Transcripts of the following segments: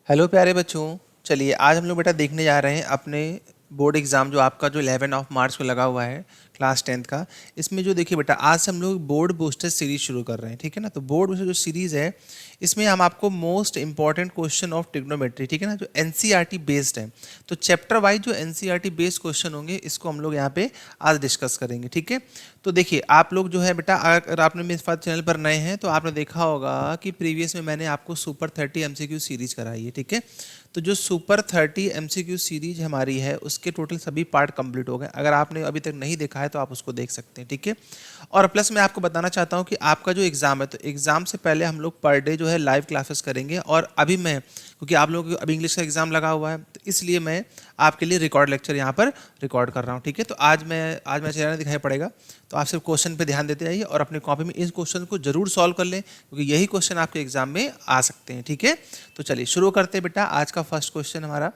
Hello प्यारे बच्चों। चलिए आज हम लोग बेटा देखने जा रहे हैं अपने बोर्ड एग्ज़ाम जो आपका जो 11 ऑफ मार्च को लगा हुआ है क्लास 10th का। इसमें जो देखिए बेटा आज से हम लोग बोर्ड बूस्टर सीरीज शुरू कर रहे हैं, ठीक है ना। तो बोर्ड बूस्टर जो सीरीज़ है इसमें हम आपको most important question of trigonometry, ठीक है ना, जो एनसीईआरटी बेस्ड है, तो चैप्टर वाइज जो एनसीईआरटी बेस्ड क्वेश्चन होंगे इसको हम लोग यहाँ पे आज डिस्कस करेंगे, ठीक है। तो देखिए आप लोग जो है बेटा, अगर आपने मेरे साथ चैनल पर नए हैं तो आपने देखा होगा कि प्रीवियस में मैंने आपको सुपर 30 एमसीक्यू सीरीज कराई है, ठीक है। तो जो सुपर 30 एमसीक्यू सीरीज हमारी है उसके टोटल सभी पार्ट कंप्लीट हो गए। अगर आपने अभी तक नहीं देखा है तो आप उसको देख सकते हैं, ठीक है। और प्लस मैं आपको बताना चाहता हूँ कि आपका जो एग्ज़ाम है तो एग्ज़ाम से पहले हम लोग पर डे जो है लाइव क्लासेस करेंगे। और अभी मैं, क्योंकि आप लोगों को अभी इंग्लिश का एग्ज़ाम लगा हुआ है तो इसलिए मैं आपके लिए रिकॉर्ड लेक्चर यहाँ पर रिकॉर्ड कर रहा हूँ, ठीक है। तो आज मेरा चेहरा दिखाई पड़ेगा, तो आप सिर्फ क्वेश्चन पे ध्यान देते जाइए और अपनी कॉपी में इस क्वेश्चन को जरूर सॉल्व कर लें, क्योंकि यही क्वेश्चन आपके एग्जाम में आ सकते हैं, ठीक है। तो चलिए शुरू करते हैं बेटा। आज का फर्स्ट क्वेश्चन हमारा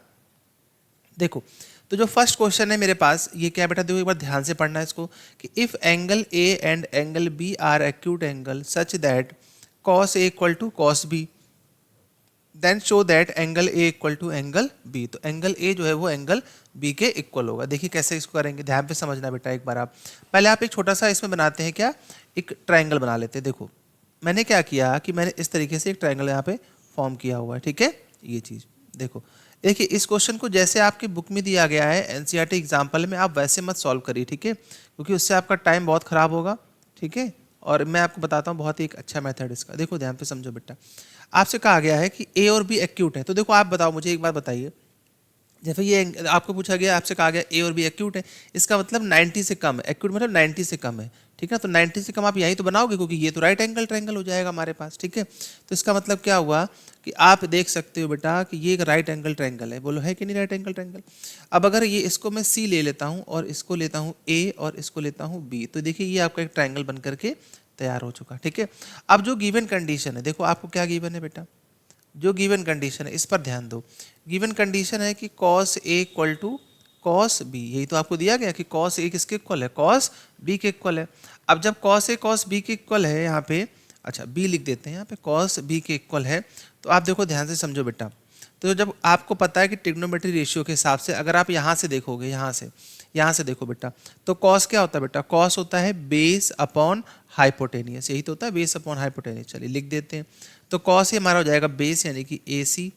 देखो, तो जो फर्स्ट क्वेश्चन है मेरे पास ये क्या है बेटा, देखो एक बार ध्यान से पढ़ना है इसको कि if angle A and angle B are acute angle such that cos A equal to cos B, then show that angle A equal to angle B. तो एंगल ए जो है वो एंगल बी के इक्वल होगा। देखिए कैसे इसको करेंगे, ध्यान पे समझना बेटा। एक बार आप पहले आप एक छोटा सा इसमें बनाते हैं क्या, एक ट्रायंगल बना लेते हैं। देखो मैंने क्या किया कि मैंने इस तरीके से एक ट्रायंगल यहाँ पे फॉर्म किया हुआ है, ठीक है। ये चीज़ देखो, देखिए इस क्वेश्चन को जैसे आपकी बुक में दिया गया है एनसीईआरटी एग्जाम्पल में, आप वैसे मत सॉल्व करिए, ठीक है, क्योंकि उससे आपका टाइम बहुत ख़राब होगा, ठीक है। और मैं आपको बताता हूँ बहुत ही एक अच्छा मेथड इसका। देखो ध्यान पे समझो बेटा, आपसे कहा गया है कि ए और बी एक्यूट है। तो देखो आप बताओ मुझे एक बात बताइए, जैसे ये आपको पूछा गया, आपसे कहा गया ए और बी एक्यूट है, इसका मतलब 90 से कम है। एक्यूट मतलब 90 से कम है, ठीक है। तो 90 से कम आप यही तो बनाओगे, क्योंकि ये तो राइट एंगल ट्रायंगल हो जाएगा हमारे पास, ठीक है। तो इसका मतलब क्या हुआ कि आप देख सकते हो बेटा कि ये एक राइट एंगल ट्रायंगल है। बोलो है कि नहीं राइट एंगल ट्रायंगल। अब अगर ये इसको मैं सी ले लेता हूँ और इसको लेता हूँ ए और इसको लेता हूँ बी, तो देखिए ये आपका एक ट्रायंगल बन करके तैयार हो चुका, ठीक है। अब जो गिवन कंडीशन है, देखो आपको क्या गिवन है बेटा, जो गिवन कंडीशन है इस पर ध्यान दो। गिवन कंडीशन है कि cos A equal to cos B, यही तो आपको दिया गया कि कॉस ए किसके इक्वल है, कॉस बी के इक्वल है। अब जब कॉस ए कॉस बी के इक्वल है यहाँ पे, अच्छा बी लिख देते हैं यहाँ पे, कॉस बी के इक्वल है, तो आप देखो ध्यान से समझो बेटा। तो जब आपको पता है कि ट्रिग्नोमेट्री रेशियो के हिसाब से अगर आप यहाँ से देखोगे, यहाँ से देखो बेटा, तो कॉस क्या होता है बेटा, कॉस होता है बेस अपॉन हाइपोटेनियस, यही तो होता है बेस अपॉन हाइपोटेनियस। चलिए लिख देते हैं। तो कॉस ये हमारा हो जाएगा बेस यानी कि ए सी,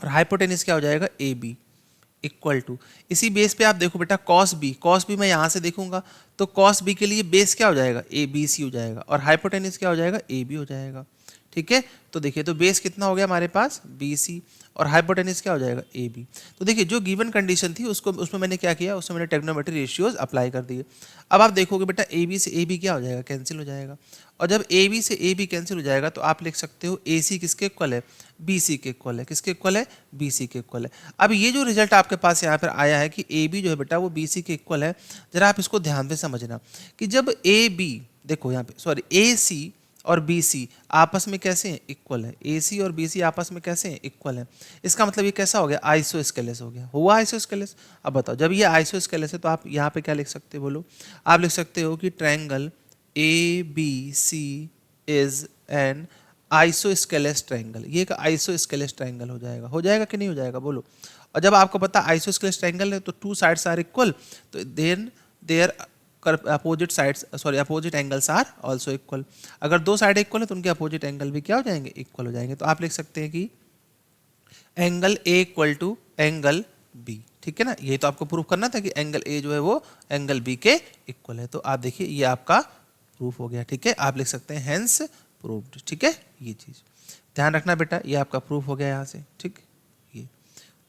और हाइपोटेनियस क्या हो जाएगा ए बी इक्वल टू, इसी बेस पे आप देखो बेटा कॉस बी मैं यहाँ से देखूंगा तो कॉस बी के लिए बेस क्या हो जाएगा, ए बी सी हो जाएगा, और हाइपोटेनियस क्या हो जाएगा, ए बी हो जाएगा, ठीक है। तो देखिए तो बेस कितना हो गया हमारे पास बी सी, और हाइपोटेनिस क्या हो जाएगा ए बी। तो देखिए जो गिवन कंडीशन थी उसको, उसमें मैंने क्या किया, उसमें मैंने ट्रिग्नोमेट्री रेशियोज अप्लाई कर दिए। अब आप देखोगे बेटा ए बी से ए बी क्या हो जाएगा, कैंसिल हो जाएगा, और जब ए बी से ए बी कैंसिल हो जाएगा तो आप लिख सकते हो ए सी किसके इक्वल है, बी सी के इक्वल है। किसके इक्वल है, बी सी के इक्वल है। अब ये जो रिजल्ट आपके पास यहाँ पर आया है कि ए बी जो है बेटा वो बी सी के इक्वल है, जरा आप इसको ध्यान से समझना कि जब ए बी, देखो यहाँ पे सॉरी, ए सी और बी सी आपस में कैसे हैं, इक्वल है। ए सी और बी सी आपस में कैसे हैं, इक्वल है। इसका मतलब ये कैसा हो गया, आइसोस्केलेस हो गया, हुआ आइसोस्केलेस। अब बताओ जब ये आइसोस्केलेस है तो आप यहाँ पे क्या लिख सकते हो, बोलो। आप लिख सकते हो कि triangle A B C is an isosceles triangle. ये एक आइसोस्केलेस ट्रायंगल हो जाएगा कि नहीं हो जाएगा, बोलो। और जब आपको पता आइसोस्केलेस ट्रायंगल है तो टू साइड्स आर इक्वल, तो then their opposite sides sorry opposite angles are also equal. अगर दो साइड इक्वल है तो उनके अपोजिट एंगल भी क्या हो जाएंगे, इक्वल हो जाएंगे। तो आप लिख सकते हैं कि angle A equal to angle B, ठीक है ना। ये तो आपको प्रूफ करना था कि एंगल ए जो है वो एंगल बी के इक्वल है। तो आप देखिए ये आपका प्रूफ हो गया, ठीक है। आप लिख सकते हैं हेंस प्रूव्ड, ठीक है। ये चीज ध्यान रखना बेटा, ये आपका प्रूफ हो गया यहाँ से, ठीक। ये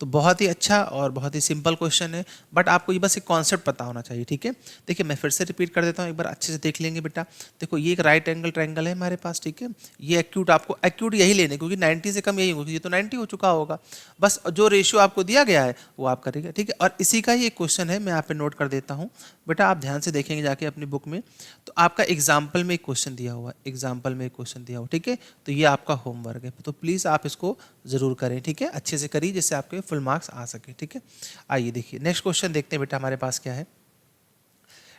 तो बहुत ही अच्छा और बहुत ही सिंपल क्वेश्चन है, बट आपको ये बस एक कॉन्सेप्ट पता होना चाहिए, ठीक है। देखिए मैं फिर से रिपीट कर देता हूँ, एक बार अच्छे से देख लेंगे बेटा। देखो ये एक राइट एंगल ट्रायंगल है हमारे पास, ठीक है। ये एक्यूट, आपको एक्यूट यही लेने, क्योंकि 90 से कम यही होगा, ये तो 90 हो चुका होगा। बस जो रेशियो आपको दिया गया है वो आप करेंगे, ठीक है। और इसी का ही एक क्वेश्चन है, मैं यहाँ पे नोट कर देता हूँ बेटा, आप ध्यान से देखेंगे जाके अपनी बुक में। तो आपका एग्जाम्पल में एक क्वेश्चन दिया हुआ है, एग्जाम्पल में एक क्वेश्चन दिया हुआ, ठीक है। तो ये आपका होमवर्क है, तो प्लीज़ आप इसको ज़रूर करें, ठीक है, अच्छे से करिए जिससे आपके फुल मार्क्स आ सके, ठीक है। आइए देखिए नेक्स्ट क्वेश्चन देखते हैं बेटा हमारे पास क्या है।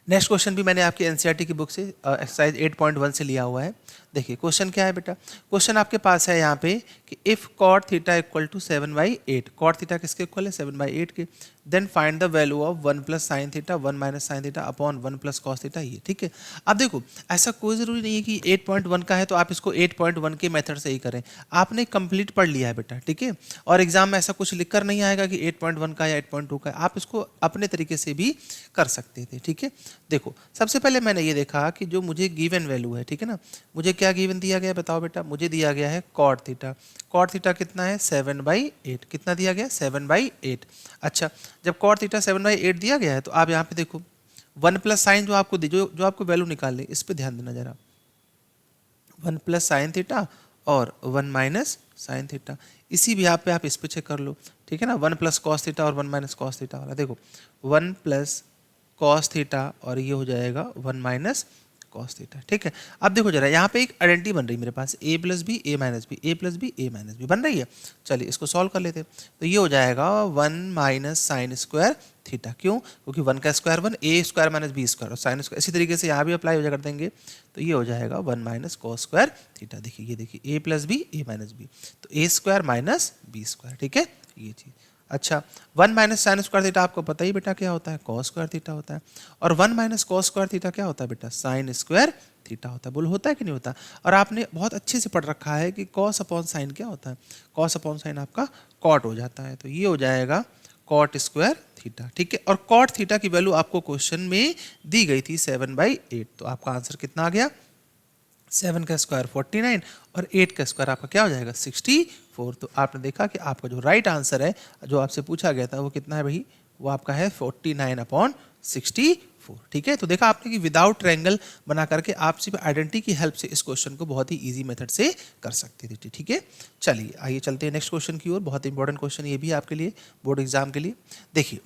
नेक्स्ट क्वेश्चन भी मैंने आपकी एनसीईआरटी की बुक से एक्सरसाइज 8.1 से लिया हुआ है। देखिए क्वेश्चन क्या है बेटा, क्वेश्चन आपके पास है यहाँ पे कि if cot theta equal to 7/8, cot theta किसके इक्वल है 7/8 के, then find the value of 1 plus sine theta 1 minus sine theta upon 1 plus cos theta, ये ठीक है। अब देखो ऐसा कोई ज़रूरी नहीं है कि 8.1 का है तो आप इसको 8.1 के मेथड से ही करें, आपने कंप्लीट पढ़ लिया है बेटा, ठीक है। और एग्जाम में ऐसा कुछ लिख कर नहीं आएगा कि 8.1 का या 8.2 का, आप इसको अपने तरीके से भी कर सकते थे, ठीक है। देखो सबसे पहले मैंने ये देखा कि जो मुझे गिवन वैल्यू है, ठीक है ना, मुझे क्या गिवन दिया गया है बताओ बेटा, मुझे दिया गया है कॉट थीटा, कॉट थीटा कितना है 7/8, कितना दिया गया 7/8। अच्छा जब कॉट थीटा 7/8 दिया गया है तो आप यहाँ पे देखो 1 प्लस साइन जो आपको जो आपको वैल्यू निकालनी, इस पे ध्यान देना जरा, 1 प्लस साइन थीटा और 1 माइनस साइन थीटा, इसी भी यहाँ पे आप इस पे चेक कर लो, ठीक है ना, 1 प्लस कॉस थीटा और 1 माइनस कॉस थीटा वाला, देखो 1 प्लस कॉस थीटा और ये हो जाएगा 1 माइनस कॉस थीटा, ठीक है। अब देखो जरा यहाँ पे एक आइडेंटिटी बन रही है मेरे पास, a plus B A minus B, A plus B A minus B बन रही है। चलिए इसको सॉल्व कर लेते हैं, तो ये हो जाएगा 1 माइनस साइन स्क्वायर थीटा, क्यों, क्योंकि 1 का स्क्वायर 1, ए स्क्वायर माइनस बी स्क्वायर और साइन स्क्वायर, इसी तरीके से यहाँ भी अप्लाई हो जाए कर देंगे, तो ये हो जाएगा 1 माइनस कॉस स्क्वायर थीटा। देखिए ये देखिए a plus B A minus B, तो A square minus B square, ठीक है ये चीज़। अच्छा 1 माइनस साइन स्क्वायर थीटा आपको पता ही बेटा क्या होता है, कॉस स्क्वायर थीटा होता है, और 1 माइनस कॉस स्क्वायर थीटा क्या होता है बेटा, साइन स्क्वायर थीटा होता है। बोलो होता है कि नहीं होता, और आपने बहुत अच्छे से पढ़ रखा है कि कॉस अपॉन साइन क्या होता है, कॉस अपॉन साइन आपका कॉट हो जाता है, तो ये हो जाएगा कॉट स्क्वायर थीटा, ठीक है। और कॉट थीटा की वैल्यू आपको क्वेश्चन में दी गई थी 7/8, तो आपका आंसर कितना आ गया, 7 का स्क्वायर 49 और 8 का स्क्वायर आपका क्या हो जाएगा 64। तो आपने देखा कि आपका जो राइट आंसर है जो आपसे पूछा गया था वो कितना है भाई, वो आपका है 49/64, ठीक है। तो देखा आपने कि विदाउट ट्रायंगल बना करके आप सिर्फ आइडेंटिटी की हेल्प से इस क्वेश्चन को बहुत ही इजी मेथड से कर सकते थे, ठीक है। चलिए आइए चलते हैं नेक्स्ट क्वेश्चन की ओर, बहुत इंपॉर्टेंट क्वेश्चन ये भी आपके लिए बोर्ड एग्जाम के लिए। देखिए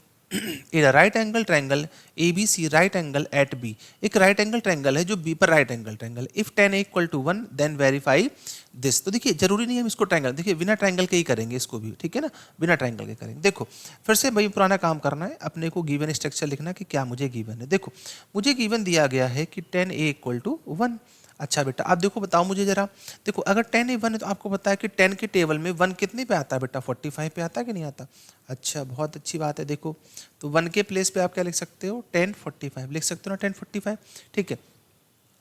in a right angle triangle ABC right angle at B, एक राइट एंगल ट्रायंगल है जो B पर right angle triangle, if tan a equal to 1 then verify this. तो देखिए जरूरी नहीं है हम इसको ट्रायंगल, देखिए बिना ट्रायंगल के ही करेंगे इसको भी, ठीक है ना, बिना ट्रायंगल के करेंगे। देखो फिर से भाई पुराना काम करना है, अपने को गिवन स्ट्रक्चर लिखना कि क्या मुझे गिवन है। देखो मुझे गिवन दिया गया है कि tan a इक्वल टू 1। अच्छा बेटा आप देखो बताओ मुझे जरा, देखो अगर 10 1 है तो आपको पता है कि 10 के टेबल में 1 कितने पे आता है बेटा, 45 पे आता है कि नहीं आता। अच्छा बहुत अच्छी बात है, देखो तो 1 के प्लेस पे आप क्या लिख सकते हो 1045 लिख सकते हो ना 1045, ठीक है।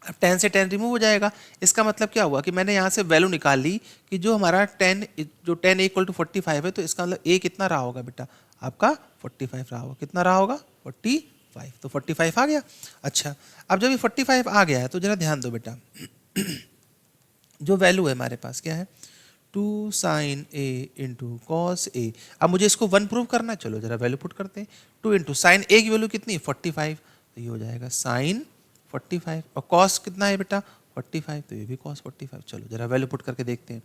अब 10 से 10 रिमूव हो जाएगा, इसका मतलब क्या हुआ कि मैंने यहाँ से वैल्यू निकाल ली कि जो हमारा 10 जो 10 इक्वल टू 45 है, तो इसका मतलब a कितना रहा होगा बेटा आपका 45 रहा होगा, कितना रहा होगा 45, तो 45 आ गया। अच्छा अब जब ये 45 आ गया है तो जरा ध्यान दो बेटा जो वैल्यू है हमारे पास क्या है 2 sine a into cos a। अब मुझे इसको 1 प्रूव करना है, चलो जरा वैल्यू पुट करते हैं, 2 इंटू साइन a की वैल्यू कितनी है 45, तो ये हो जाएगा साइन 45, और कॉस कितना है बेटा 45, तो ये भी कॉस 45। चलो जरा वैल्यू पुट करके देखते हैं,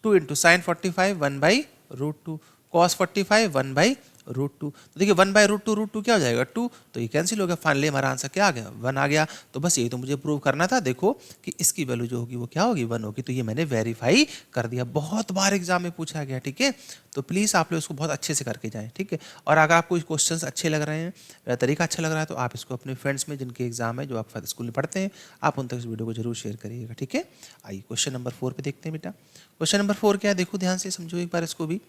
2 इंटू साइन 45 1/√2, कॉस 45 1/√2, तो देखिए 1/√2 क्या हो जाएगा 2, तो ये कैंसिल हो गया, फाइनली हमारा आंसर क्या आ गया 1 आ गया। तो बस यही तो मुझे प्रूव करना था, देखो कि इसकी वैल्यू जो होगी वो क्या होगी 1 होगी, तो ये मैंने वेरीफाई कर दिया, बहुत बार एग्जाम में पूछा गया, ठीक है। तो प्लीज़ आप लोग इसको बहुत अच्छे से करके जाएं, ठीक है। और अगर आपको क्वेश्चन अच्छे लग रहे हैं, मेरा तरीका अच्छा लग रहा है, तो आप इसको अपने फ्रेंड्स में जिनके एग्जाम है जो आप स्कूल में पढ़ते हैं, आप उन तक इस वीडियो को जरूर शेयर करिएगा, ठीक है। आइए क्वेश्चन नंबर 4 पे देखते हैं बेटा। क्वेश्चन नंबर 4 क्या है, देखो ध्यान से समझो एक बार इसको भी,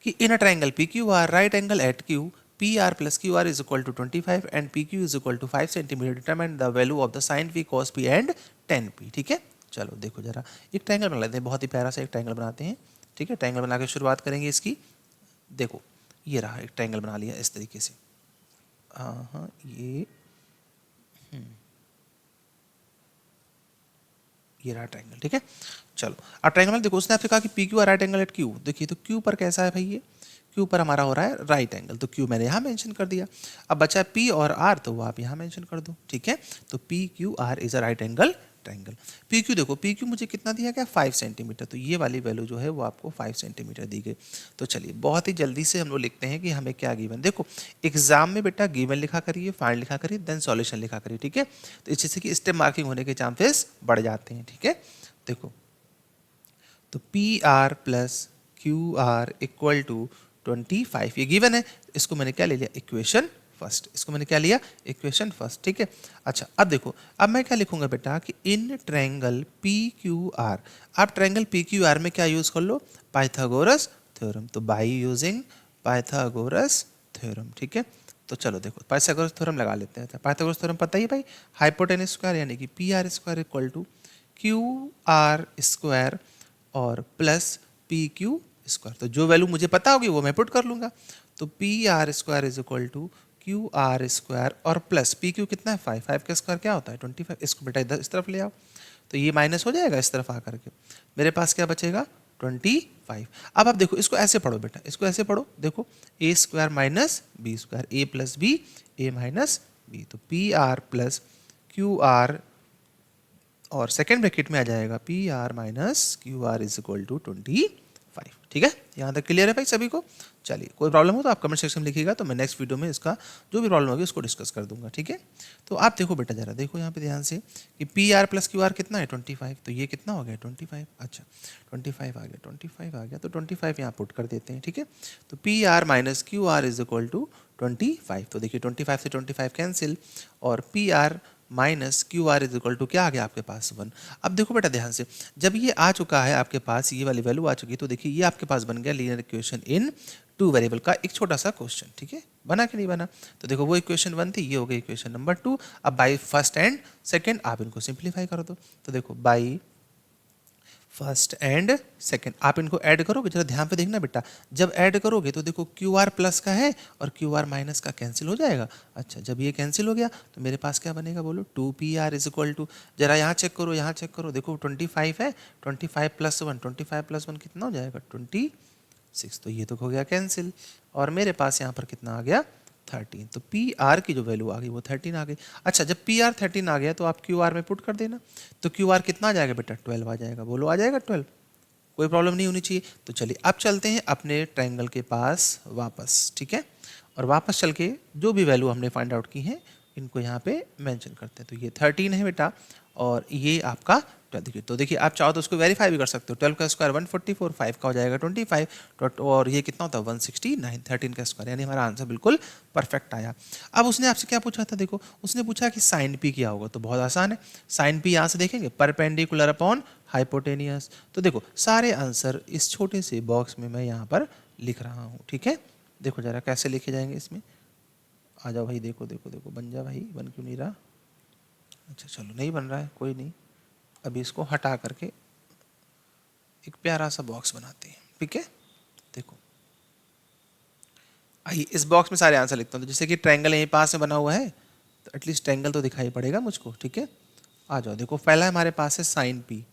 कि in a triangle p Q R right angle at q p are plus Q R is equal to 25 and p q is equal to 5 centimetre, determine the value of the sine p cos p and tan p, ठीक है। चलो देखो जरा एक triangle बना लेते हैं, बहुत ही प्यारा सा एक ट्रायंगल बनाते हैं, ठीक है। ट्रायंगल बना के शुरुआत करेंगे इसकी, देखो ये रहा एक ट्रायंगल बना लिया इस तरीके से, हाँ ये रहा ट्रायंगल, ठीक है। चलो अब ट्रायंगल में देखो उसने आपसे कहा कि P Q R right angle at Q, देखिए तो क्यू पर कैसा है भाई, ये क्यू पर हमारा हो रहा है राइट एंगल, तो क्यू मैंने यहाँ मेंशन कर दिया। अब बचा पी और आर, तो वो आप यहाँ मेंशन कर दो, ठीक है। तो p Q R is a right angle triangle. P Q देखो पी क्यू मुझे कितना दिया गया 5 सेंटीमीटर, तो ये वाली वैल्यू जो है वो आपको 5 सेंटीमीटर दी गई। तो चलिए बहुत ही जल्दी से हम लोग लिखते हैं कि हमें क्या गिवन, देखो एग्जाम में बेटा गिवन लिखा करिए, फाइंड लिखा करिए, देन सॉल्यूशन लिखा करिए, ठीक है। तो इससे कि स्टेप मार्किंग होने के चांसेस बढ़ जाते हैं, ठीक है। देखो तो P are plus Q R equal to 25 ये गिवन है, इसको मैंने क्या ले लिया इक्वेशन फर्स्ट, इसको मैंने क्या लिया, इक्वेशन फर्स्ट, ठीक है। अच्छा अब देखो, अब मैं क्या लिखूंगा बेटा कि in triangle p Q R, आप ट्रायंगल पी क्यू आर में क्या यूज कर लो, पाइथागोरस थ्योरम, तो बाय यूजिंग पाइथागोरस थ्योरम, ठीक है। तो चलो देखो पाइथागोरस थ्योरम लगा लेते हैं। पाइथागोरस थ्योरम पता ही भाई, हाइपोटेनस स्क्वायर यानी कि P R square equal to Q R square और प्लस पी क्यू स्क्वायर, तो जो वैल्यू मुझे पता होगी वो मैं पुट कर लूंगा। तो P R square is equal to Q R square और प्लस पी क्यू कितना है 5, 5 का स्क्वायर क्या होता है 25, इसको बेटा इधर इस तरफ ले आओ, तो ये माइनस हो जाएगा इस तरफ आकर के, मेरे पास क्या बचेगा 25। अब आप देखो इसको ऐसे पढ़ो बेटा, इसको ऐसे पढ़ो, देखो A square minus B square, A plus B A minus B, तो P are plus Q R और सेकेंड ब्रैकेट में आ जाएगा P R minus Q are is equal to 25, ठीक है। यहाँ तक क्लियर है भाई सभी को। चलिए कोई प्रॉब्लम हो तो आप कमेंट सेक्शन में लिखिएगा, तो मैं नेक्स्ट वीडियो में इसका जो भी प्रॉब्लम होगी उसको डिस्कस कर दूंगा, ठीक है। तो आप देखो बेटा जरा देखो यहाँ पे ध्यान से कि P are plus Q R कितना है 25, तो ये कितना हो गया 25, अच्छा 25 आ गया, 25 आ गया, तो 25 यहाँ पुट कर देते हैं, ठीक है। तो P R minus Q are is equal to 25, तो देखिए 25 से 25 कैंसिल और P R minus Q are is equal to क्या आ गया आपके पास 1। अब देखो बेटा ध्यान से, जब ये आ चुका है आपके पास, ये वाली वैल्यू आ चुकी है, तो देखिए ये आपके पास बन गया लीनियर इक्वेशन इन 2 वेरिएबल का एक छोटा सा क्वेश्चन, ठीक है। बना कि नहीं बना, तो देखो वो इक्वेशन 1 थी, ये हो गई इक्वेशन नंबर 2। अब बाई फर्स्ट एंड सेकेंड आप इनको सिंप्लीफाई कर दो, तो देखो बाई फर्स्ट एंड सेकेंड आप इनको ऐड करोगे, जरा ध्यान पे देखना बेटा, जब ऐड करोगे तो देखो क्यू आर प्लस का है और क्यू आर माइनस का कैंसिल हो जाएगा। अच्छा जब ये कैंसिल हो गया तो मेरे पास क्या बनेगा बोलो, 2pr इज इक्वल टू, जरा यहाँ चेक करो, यहाँ चेक करो, देखो 25 है, 25 प्लस 1, 25 प्लस 1 कितना हो जाएगा 26, तो ये तो हो गया कैंसिल और मेरे पास यहाँ पर कितना आ गया 13, तो पी आर की जो वैल्यू आ गई वो 13 आ गई। अच्छा जब पी आर 13 आ गया तो आप क्यू आर में पुट कर देना, तो क्यू आर कितना आ जाएगा बेटा 12 आ जाएगा, बोलो आ जाएगा 12, कोई प्रॉब्लम नहीं होनी चाहिए। तो चलिए अब चलते हैं अपने ट्रायंगल के पास वापस, ठीक है, और वापस चल के जो भी वैल्यू हमने फाइंड आउट की है इनको यहाँ पे मेंशन करते हैं। तो ये 13 है बेटा और ये आपका 12, देखिए तो देखिए आप चाहो तो उसको वेरीफाई भी कर सकते हो, 12 का स्क्वायर 144, 5 का हो जाएगा 25 और ये कितना होता है 169, 13 का स्क्वायर, यानी हमारा आंसर बिल्कुल परफेक्ट आया। अब उसने आपसे क्या पूछा था, देखो उसने पूछा कि साइन पी क्या होगा, तो बहुत आसान है, साइन पी यहाँ से देखेंगे परपेंडिकुलर अपॉन हाइपोटेनियस, तो देखो सारे आंसर इस छोटे से बॉक्स में मैं यहाँ पर लिख रहा हूँ, ठीक है। देखो जरा कैसे लिखे जाएंगे इसमें, आ जाओ भाई, देखो देखो देखो बन जा भाई, बन क्यों नहीं रहा, अच्छा चलो नहीं बन रहा है कोई नहीं, अभी इसको हटा करके एक प्यारा सा बॉक्स बनाते हैं, ठीक है। देखो आइए इस बॉक्स में सारे आंसर लिखता हूँ, तो जैसे कि ट्रायंगल यहीं पास में बना हुआ है तो एटलीस्ट ट्रायंगल तो दिखाई पड़ेगा मुझको, ठीक है। आ जाओ देखो पहला हमारे पास है साइन पी,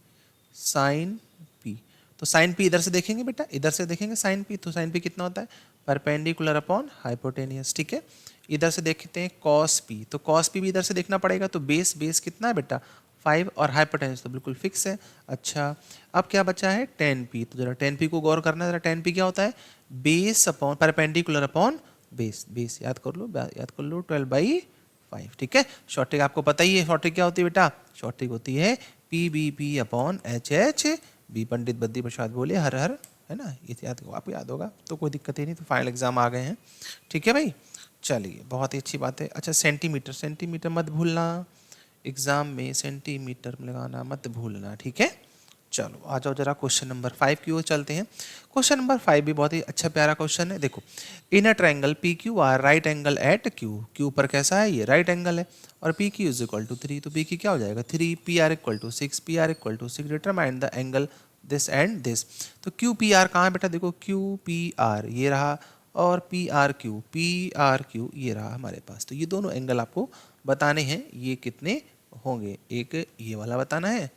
साइन पी, तो साइन पी इधर से देखेंगे बेटा, इधर से देखेंगे साइन पी, तो साइन पी कितना होता है परपेंडिकुलर अपॉन हाइपोटेनियस, ठीक है। इधर से देखते हैं कॉस पी, तो कॉस पी भी इधर से देखना पड़ेगा, तो बेस बेस कितना है बेटा 5 और हाइपोटेनियस तो बिल्कुल फिक्स है। अच्छा अब क्या बचा है 10p, तो जरा 10p को गौर करना, जरा 10p क्या होता है base upon perpendicular upon base, base याद कर लो, याद कर लो 12/5, ठीक है। शॉर्ट ट्रिक आपको पता ही है, शॉर्ट ट्रिक क्या होती है बेटा, शॉर्ट ट्रिक होती है PBP upon HHB, Pandit Badri Prasad बोले हर हर, है ना, ये याद आपको याद होगा, तो कोई दिक्कत ही नहीं, तो फाइनल एग्जाम आ गए हैं, ठीक है भाई। चलिए बहुत ही अच्छी बात है। अच्छा सेंटीमीटर, सेंटीमीटर मत भूलना, एग्जाम में सेंटीमीटर लगाना मत भूलना, ठीक है। चलो आ जाओ जरा क्वेश्चन नंबर 5 की ओर चलते हैं। क्वेश्चन नंबर 5 भी बहुत ही अच्छा प्यारा क्वेश्चन है, देखो in a triangle p Q R right angle at q, q पर कैसा है ये राइट एंगल है और p q is equal to 3, तो पी क्यू क्या हो जाएगा 3, p r equal to 6, p r equal to 6, determine the angle this and this, तो क्यू पी आर कहाँ है बेटा, देखो क्यू पी आर ये रहा और पी आर क्यू ये रहा हमारे पास, तो ये दोनों एंगल आपको बताने हैं, ये कितने होंगे, एक ये वाला बताना है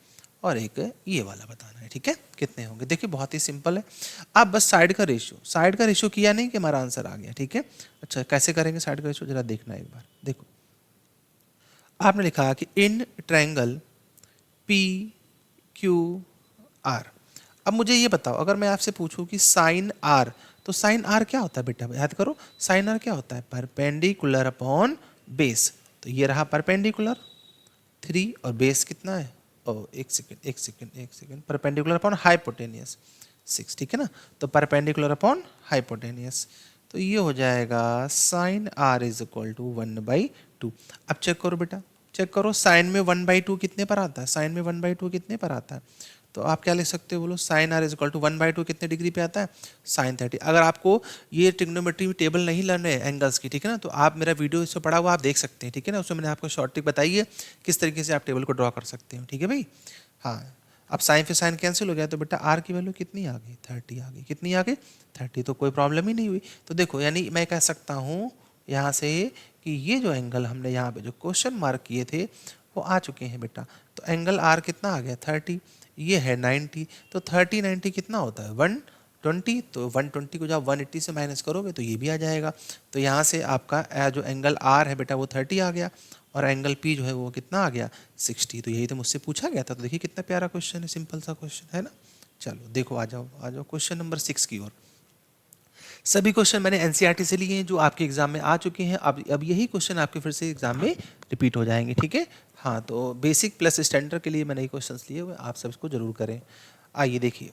और एक ये वाला बताना है, ठीक है। कितने होंगे देखिए बहुत ही सिंपल है, आप बस साइड का रेशियो किया नहीं कि हमारा आंसर आ गया, ठीक है। अच्छा कैसे करेंगे साइड का रेशियो, जरा देखना एक बार, देखो आपने लिखा कि in triangle p Q R, अब मुझे ये बताओ अगर मैं आपसे पूछूं कि साइन आर, तो साइन आर क्या होता है बेटा, याद करो साइन आर क्या होता है परपेंडिकुलर अपॉन बेस, तो ये रहा परपेंडिकुलर 3 और बेस कितना है, एक सेकेंड परपेंडिकुलर अपॉन हाइपोटेनियस 6, ठीक है ना, तो परपेंडिकुलर अपॉन हाइपोटेनियस, तो ये हो जाएगा sine R is equal to 1/2। अब चेक करो बेटा, चेक करो साइन में 1/2 कितने पर आता है, साइन में 1/2 कितने पर आता है। तो आप क्या लिख सकते हो, बोलो sine R is equal to 1/2 कितने डिग्री पे आता है, साइन 30। अगर आपको ये ट्रिग्नोमेट्री में टेबल नहीं लर्न है एंगल्स की, ठीक है ना, तो आप मेरा वीडियो इससे पढ़ा हुआ आप देख सकते हैं, ठीक है ना, उसमें मैंने आपको शॉर्ट ट्रिक बताई है किस तरीके से आप टेबल को ड्रॉ कर सकते हो, ठीक है भाई। हाँ, अब साइन से साइन कैंसिल हो गया, तो बेटा आर की वैल्यू कितनी आ गई, 30 आ गई। कितनी आ गई, 30। तो कोई प्रॉब्लम ही नहीं हुई। तो देखो यानी मैं कह सकता हूँ यहाँ से कि ये जो एंगल हमने यहाँ पे जो क्वेश्चन मार्क किए थे वो आ चुके हैं बेटा। तो एंगल आर कितना आ गया, 30, ये है 90। तो 30 90 कितना होता है, 120। तो 120 को जब 180 से माइनस करोगे तो ये भी आ जाएगा। तो यहाँ से आपका जो एंगल आर है बेटा वो 30 आ गया, और एंगल पी जो है वो कितना आ गया, 60। तो यही तो मुझसे पूछा गया था। तो देखिए कितना प्यारा क्वेश्चन है, सिंपल सा क्वेश्चन है ना। चलो देखो आ जाओ क्वेश्चन नंबर 6 की ओर। सभी क्वेश्चन मैंने एनसीईआरटी से लिए हैं जो आपके एग्जाम में आ चुके हैं। अब यही क्वेश्चन आपके फिर से एग्जाम में रिपीट हो जाएंगे, ठीक है। हाँ, तो बेसिक प्लस स्टैंडर्ड के लिए मैंने ये क्वेश्चंस लिए हुए, आप सब इसको जरूर करें। आइए देखिए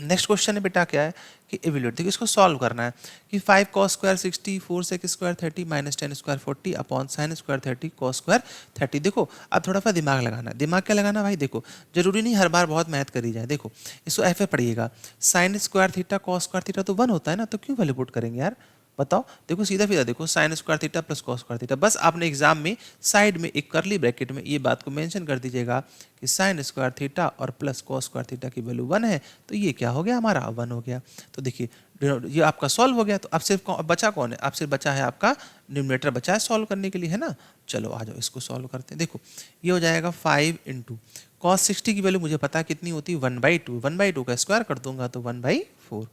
नेक्स्ट क्वेश्चन है बेटा, क्या है कि एवेल्यूएट। देखिए इसको सॉल्व करना है कि 5 cos square 60 4 sec square 30 minus 10 square 40 upon sine square 30 cos square 30। देखो अब थोड़ा सा दिमाग लगाना है। दिमाग क्या लगाना भाई, देखो जरूरी नहीं हर बार बहुत मेहनत करी जाए। देखो इसको ऐसे पढ़िएगा, sine square theta cos square theta तो 1 होता है ना, तो क्यों वैल्यू पुट करेंगे यार, बताओ। देखो सीधा सीधा देखो, sine square theta plus cos square theta. बस आपने एग्जाम में साइड में एक करली ब्रैकेट में ये बात को मेंशन कर दीजिएगा कि साइन स्क्वायर थीटा और प्लस कॉस स्क्वायर थीटा की वैल्यू 1 है, तो ये क्या हो गया हमारा 1 हो गया। तो देखिए ये आपका सॉल्व हो गया। तो अब सिर्फ बचा कौन है, अब सिर्फ बचा है आपका न्यूमरेटर बचा है सॉल्व करने के लिए, है ना। चलो आ जाओ इसको सॉल्व करते हैं। देखो ये हो जाएगा 5 इंटू कॉस 60 की वैल्यू मुझे पता है कितनी होती है, 1/2। 1/2 का स्क्वायर कर दूंगा तो 1/4।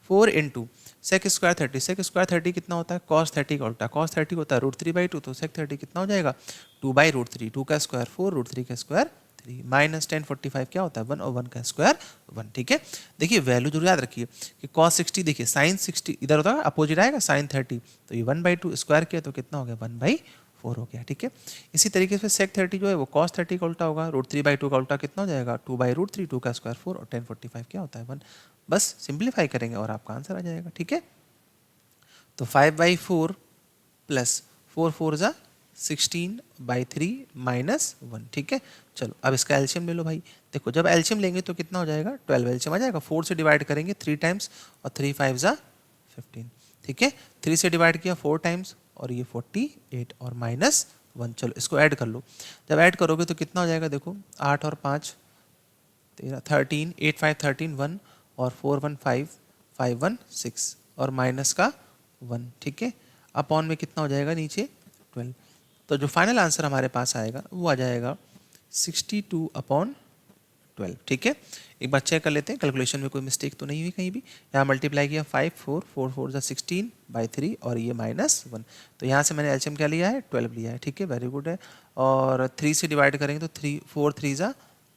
4 into sec square 30। Sec square 30 कितना होता है, कॉस 30 का उल्टा। कॉस 30 होता है √3/2, तो सेक 30 कितना हो जाएगा 2/√3। 2 का स्क्वायर 4, √3 का स्क्वायर 3, माइनस 1045 क्या होता है 1, और 1 का स्क्वायर 1, ठीक है। देखिए वैल्यू जरूर याद रखिए कि कॉस 60, देखिए साइन 60 इधर होता है अपोजिट आएगा साइन 30, तो ये 1/2 स्क्वायर किया तो कितना हो गया 1/4 हो गया, ठीक है। इसी तरीके से सेक 30 जो है वो कॉस 30 का उल्टा होगा, √3/2 का उल्टा कितना हो जाएगा 2/√3, 2 का स्क्वायर 4, और 1045 क्या होता है 1। बस सिंप्लीफाई करेंगे और आपका आंसर आ जाएगा, ठीक है। तो 5/4 प्लस 4 4 जा 16/3 माइनस 1, ठीक है। चलो अब इसका एलसीएम ले लो भाई। देखो जब एलसीएम लेंगे तो कितना हो जाएगा 12 एलसीएम आ जाएगा। 4 से डिवाइड करेंगे 3 टाइम्स, और 3 5 जा 15, ठीक है। 3 से डिवाइड किया 4 टाइम्स, और ये 48 और माइनस 1। चलो इसको ऐड कर लो। जब ऐड करोगे तो कितना हो जाएगा, देखो 8 और 5 13, 13 8 5 13 1, और 4 1 5 5 1 6, और माइनस का 1, ठीक है। अपॉन में कितना हो जाएगा नीचे 12। तो जो फाइनल आंसर हमारे पास आएगा वो आ जाएगा 62/12, ठीक है। एक बार चेक कर लेते हैं कैलकुलेशन में कोई मिस्टेक तो नहीं हुई कहीं भी। यहाँ मल्टीप्लाई किया 5 4 4 4 जा 16/3, और ये -1। तो यहाँ से मैंने एलसीएम क्या लिया है 12 लिया है, ठीक है, वेरी गुड है। और 3 से डिवाइड करेंगे तो 3 4 3 जा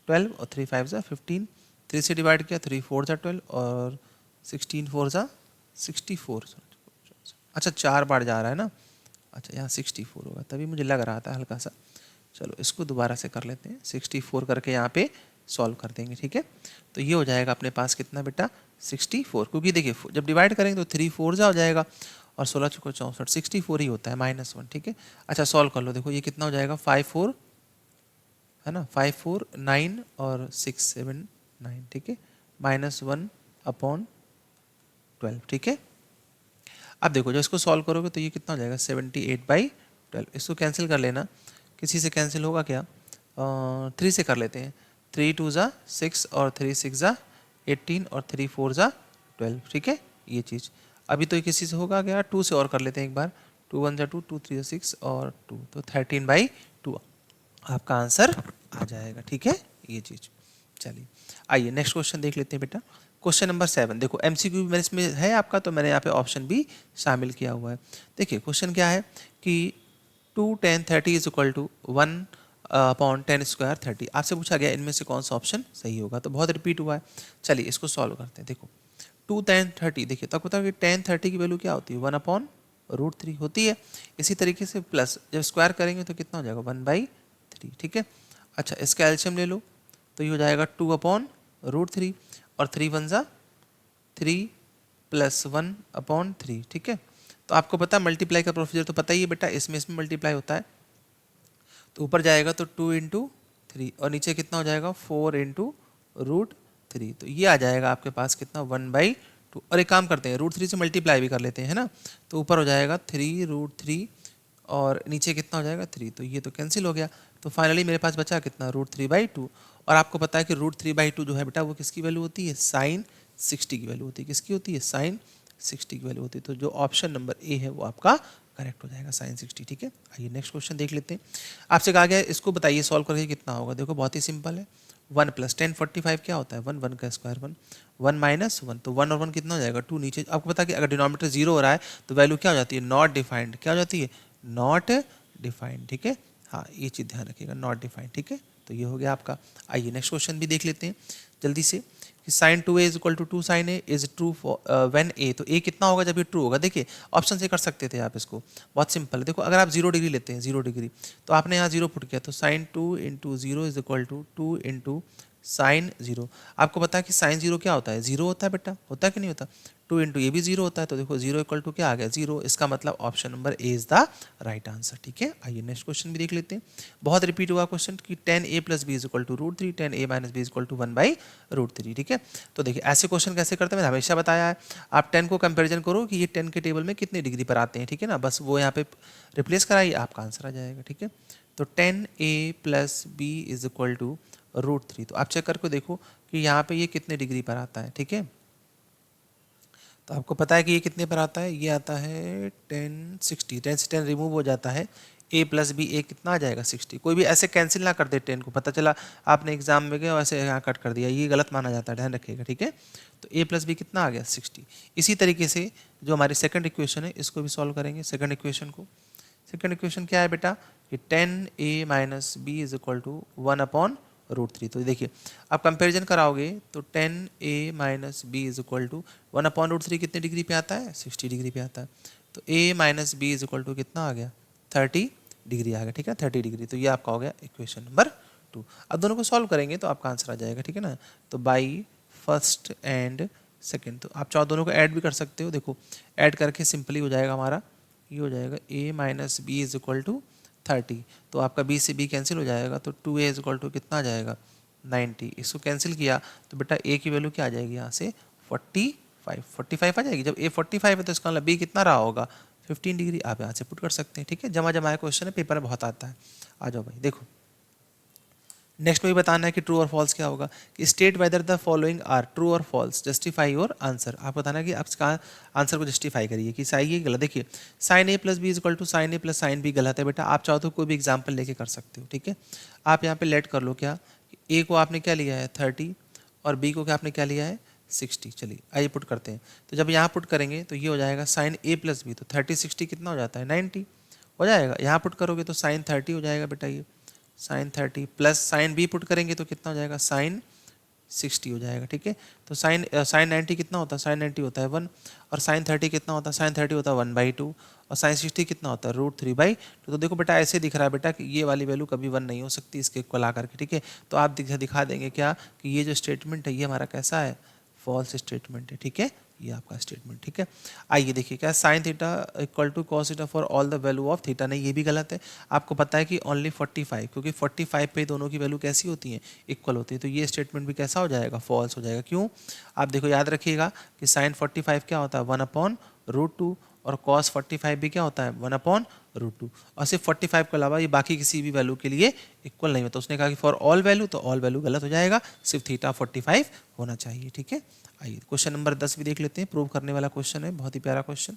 12, और 3 5 जा 15। 3 से डिवाइड किया 3 4 जा 12, और 16 4 जा 64। अच्छा 4 बार जा रहा है ना, अच्छा यहाँ 64 होगा, तभी मुझे लग रहा था हल्का सा। चलो इसको दोबारा से कर लेते हैं, 64 करके यहाँ पे सॉल्व कर देंगे, ठीक है। तो ये हो जाएगा अपने पास कितना बेटा 64, क्योंकि देखिए जब डिवाइड करेंगे तो 3 4 जा हो जाएगा, और 16 चौको 64, 64 ही होता है -1, ठीक है। अच्छा सॉल्व कर लो, देखो ये कितना हो जाएगा 5 4 है ना, 5 4 9 और 6 7 9, ठीक है, -1/12, ठीक है। अब देखो जब इसको सॉल्व करोगे तो ये कितना हो जाएगा 78/12। इसको कैंसिल कर लेना, किसी से कैंसिल होगा क्या, 3 से कर लेते हैं। 3 2 जा 6, और 3 6 जा 18, और 3 4 जा 12, ठीक है। ये चीज़ अभी तो किसी से होगा क्या, 2 से और कर लेते हैं एक बार। 2 1 जा 2, 2 3 जा 6, और 2, तो 13/2 आपका आंसर आ जाएगा, ठीक है ये चीज़। चलिए आइए नेक्स्ट क्वेश्चन देख लेते हैं बेटा। क्वेश्चन नंबर 7, देखो एमसीक्यू भी इसमें है आपका, तो मैंने यहाँ पे ऑप्शन भी शामिल किया हुआ है। देखिए क्वेश्चन क्या है कि 2 10 30 इज इक्वल टू 1/10 स्क्वायर 30। आपसे पूछा गया इनमें से कौन सा ऑप्शन सही होगा, तो बहुत रिपीट हुआ है। चलिए इसको सॉल्व करते हैं। देखो 2 10 30, देखिए तो आपको पता है कि 10 30 की वैल्यू क्या होती है 1/√3 होती है। इसी तरीके से प्लस जब स्क्वायर करेंगे तो कितना हो जाएगा 1/3, ठीक है। अच्छा इसका एलसीएम ले लो, तो ये हो जाएगा 2/√3, और 3 1 जा 3 प्लस 1/3, ठीक है। तो आपको पता है मल्टीप्लाई का प्रोसीजर तो पता ही है बेटा, इसमें मल्टीप्लाई होता है। तो ऊपर जाएगा तो 2 × 3 और नीचे कितना हो जाएगा 4 × √3। तो ये आ जाएगा आपके पास कितना 1/2। और एक काम करते हैं √3 से मल्टीप्लाई भी कर लेते हैं, है ना। तो ऊपर हो जाएगा 3 √3 और नीचे कितना हो जाएगा 3। तो ये तो कैंसिल हो गया। तो फाइनली मेरे पास बचा कितना √3/2। और आपको पता है कि √3/2 जो है बेटा वो किसकी वैल्यू होती है, साइन 60 की वैल्यू होती है। किसकी होती है, साइन 60 की वैल्यू होती है। तो जो ऑप्शन नंबर ए है वो आपका करेक्ट हो जाएगा, साइन 60, ठीक है। आइए नेक्स्ट क्वेश्चन देख लेते हैं। आपसे कहा गया है इसको बताइए सॉल्व करके कितना होगा। देखो बहुत ही सिंपल है। 1 + 10 45 क्या होता है 1, 1 का स्क्वायर 1, 1 - 1 तो 1 और 1 कितना हो जाएगा 2। नीचे आपको पता है कि अगर डिनोमिनेटर 0 हो रहा है तो वैल्यू क्या हो जाती है, नॉट डिफाइंड। क्या हो जाती है, नॉट डिफाइंड, ठीक है। हाँ ये चीज़ ध्यान रखिएगा, नॉट डिफाइंड, ठीक है। तो ये हो गया आपका। आइए नेक्स्ट क्वेश्चन भी देख लेते हैं जल्दी से कि sine 2a = 2 sin a is true when a। तो a कितना होगा जब ये ट्रू होगा। देखिए ऑप्शन से कर सकते थे आप इसको, बहुत सिंपल है। देखो अगर आप 0 डिग्री लेते हैं 0 डिग्री तो आपने यहाँ 0 पुट किया तो साइन 2 × 0 = 2 × साइन 0। आपको पता है कि साइन 0 क्या होता है, 0 होता है बेटा, होता है कि नहीं होता। 2 × ये भी 0 होता है। तो देखो 0 = क्या आ गया 0। इसका मतलब option number A is the right answer, ठीक है। आइए नेक्स्ट क्वेश्चन भी देख लेते हैं। बहुत रिपीट हुआ क्वेश्चन कि 10a + b = √3, 10a - b = 1/√3, ठीक है। तो देखिए ऐसे क्वेश्चन कैसे करते हैं मैंने हमेशा बताया है। आप 10 को कंपेरिजन करो कि ये 10 के टेबल में कितने डिग्री पर आते हैं, ठीक है ना। बस वो यहाँ पे रिप्लेस कराइए, आपका आंसर आ जाएगा, ठीक है। तो 10a + b = √3। तो आप चेक करके देखो कि यहाँ पे ये कितने डिग्री पर आता है, ठीक है। तो आपको पता है कि ये कितने पर आता है, ये आता है 10 से 10 रिमूव हो जाता है। a + b a कितना आ जाएगा 60। कोई भी ऐसे कैंसिल ना कर दे 10 को, पता चला आपने एग्जाम में गए और ऐसे यहाँ कट कर दिया, ये गलत माना जाता है, ध्यान रखिएगा, ठीक है। तो a + b कितना आ गया 60। इसी तरीके से जो हमारी सेकंड इक्वेशन है इसको भी सॉल्व करेंगे। सेकंड इक्वेशन को, सेकंड इक्वेशन क्या है बेटा कि 10a - b = 1/√3। तो देखिए आप कंपैरिजन कराओगे तो 10a - b = 1/√3 कितने डिग्री पे आता है 60 डिग्री पे आता है। तो a - b = कितना आ गया 30 डिग्री आ गया, ठीक है 30 डिग्री। तो ये आपका हो गया इक्वेशन नंबर 2। अब दोनों को सॉल्व करेंगे तो आपका आंसर आ जाएगा, ठीक है ना। तो बाई फर्स्ट एंड सेकेंड, तो आप चाहो दोनों को ऐड भी कर सकते हो। देखो ऐड करके सिंपली हो जाएगा हमारा, ये हो जाएगा a - b = 30। तो आपका b से b कैंसिल हो जाएगा तो 2a = कितना आ जाएगा 90। इसको कैंसिल किया तो बेटा a की वैल्यू क्या आ जाएगी यहाँ से 45 आ जाएगी। जब a 45 है तो इसका मतलब b कितना रहा होगा 15 डिग्री। आप यहाँ से पुट कर सकते हैं, ठीक है। जमा जमाया क्वेश्चन है, पेपर में बहुत आता है। आ जाओ भाई देखो नेक्स्ट में भी बताना है कि ट्रू और फॉल्स क्या होगा कि state whether the following are true और फॉल्स, जस्टिफाई योर आंसर। आप बताना है कि आप इसका आंसर को जस्टिफाई करिए कि सही है गलत। देखिए sine a + b = sine a + sine b गलत है बेटा। आप चाहो तो कोई भी एग्जाम्पल लेके कर सकते हो, ठीक है। आप यहाँ पे लेट कर लो क्या, a को आपने क्या लिया है 30 और b को क्या आपने क्या लिया है 60। चलिए आइए पुट करते हैं। तो जब यहाँ पुट करेंगे तो ये हो जाएगा साइन a + b, तो 30 60 कितना हो जाता है 90 हो जाएगा। यहाँ पुट करोगे तो साइन 30 हो जाएगा बेटा, ये sine 30 plus sine b put करेंगे तो कितना हो जाएगा साइन 60 हो जाएगा, ठीक है। तो साइन 90 कितना होता है, साइन 90 होता है 1 और साइन 30 कितना होता है, साइन 30 होता है 1/2 और साइन 60 कितना होता है √3/2। तो देखो बेटा ऐसे दिख रहा है बेटा कि ये वाली वैल्यू कभी 1 नहीं हो सकती इसके इक्वल आकर के, ठीक है। तो आप दिखा देंगे क्या कि ये जो स्टेटमेंट है ये हमारा कैसा है फॉल्स स्टेटमेंट है, ठीक है। ये आपका स्टेटमेंट, ठीक है। आइए देखिए क्या sine theta = cos theta for all the value of theta, नहीं ये भी गलत है। आपको पता है कि ओनली 45, क्योंकि 45 पे दोनों की वैल्यू कैसी होती है इक्वल होती है। तो ये स्टेटमेंट भी कैसा हो जाएगा फॉल्स हो जाएगा। क्यों, आप देखो याद रखिएगा कि साइन 45 क्या होता है 1/√2 और कॉस 45 भी क्या होता है 1/√2 और सिर्फ 45 के अलावा ये बाकी किसी भी वैल्यू के लिए इक्वल नहीं होता। उसने कहा कि फॉर ऑल वैल्यू, तो ऑल वैल्यू गलत हो जाएगा, सिर्फ थीटा 45 होना चाहिए, ठीक है। आइए क्वेश्चन नंबर 10 भी देख लेते हैं। प्रूव करने वाला क्वेश्चन है, बहुत ही प्यारा क्वेश्चन।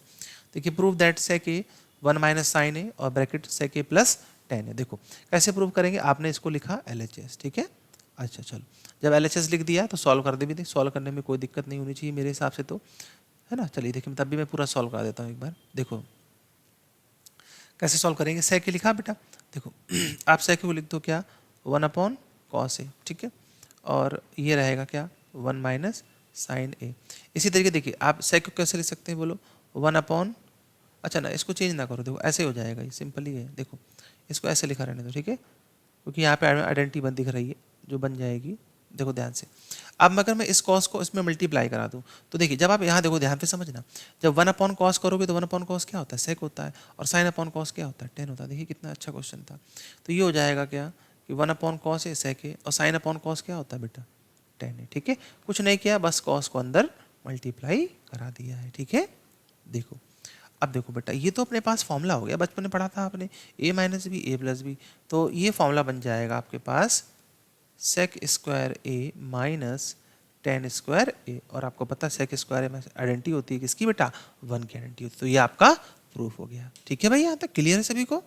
देखिए prove that sec a 1 - sine a और ब्रैकेट सेक ए + tan है। देखो कैसे प्रूव करेंगे, आपने इसको लिखा LHS, ठीक है। अच्छा चलो, जब LHS लिख दिया तो सॉल्व कर दे भी, सॉल्व करने में कोई दिक्कत नहीं होनी चाहिए मेरे हिसाब से, तो है ना। चलिए देखिए तब भी मैं पूरा सॉल्व करा देता हूँ एक बार। देखो कैसे सॉल्व करेंगे, सेक लिखा बेटा। देखो आप सेक को लिख दो क्या 1/cos ए, ठीक है। और ये रहेगा क्या 1 - साइन ए। इसी तरीके देखिए आप सेक को कैसे लिख सकते हैं बोलो 1/, अच्छा ना इसको चेंज ना करो, देखो ऐसे हो जाएगा, ये सिंपल ही है। देखो इसको ऐसे लिखा रहने दो, ठीक है, क्योंकि यहाँ पे आइडेंटिटी बन दिख रही है जो बन जाएगी देखो ध्यान से, अब अगर मैं इस कॉस को इसमें मल्टीप्लाई करा दूं तो देखिए, जब आप यहाँ देखो ध्यान से समझना, जब 1 अपॉन कॉस करोगे तो 1 अपॉन कॉस क्या होता है, सेक होता है, और साइन अपॉन कॉस क्या होता है, टेन होता है। देखिए कितना अच्छा क्वेश्चन था। तो ये हो जाएगा क्या कि 1 अपॉन कॉस है सेक है, और साइन अपॉन कॉस क्या होता है बेटा, टेन है। ठीक है, कुछ नहीं किया, बस कॉस को अंदर मल्टीप्लाई करा दिया है। ठीक है, देखो अब देखो बेटा, ये तो अपने पास फॉर्मूला हो गया, बचपन में पढ़ा था आपने, a minus B A plus B. तो ये फॉर्मूला बन जाएगा आपके पास sec square A minus tan square A, और आपको पता है सेक स्क्वायर ए में आइडेंटिटी होती है किसकी बेटा, 1 की आइडेंटिटी होती है। तो ये आपका प्रूफ हो गया। ठीक है भाई, यहाँ तक क्लियर है सभी को।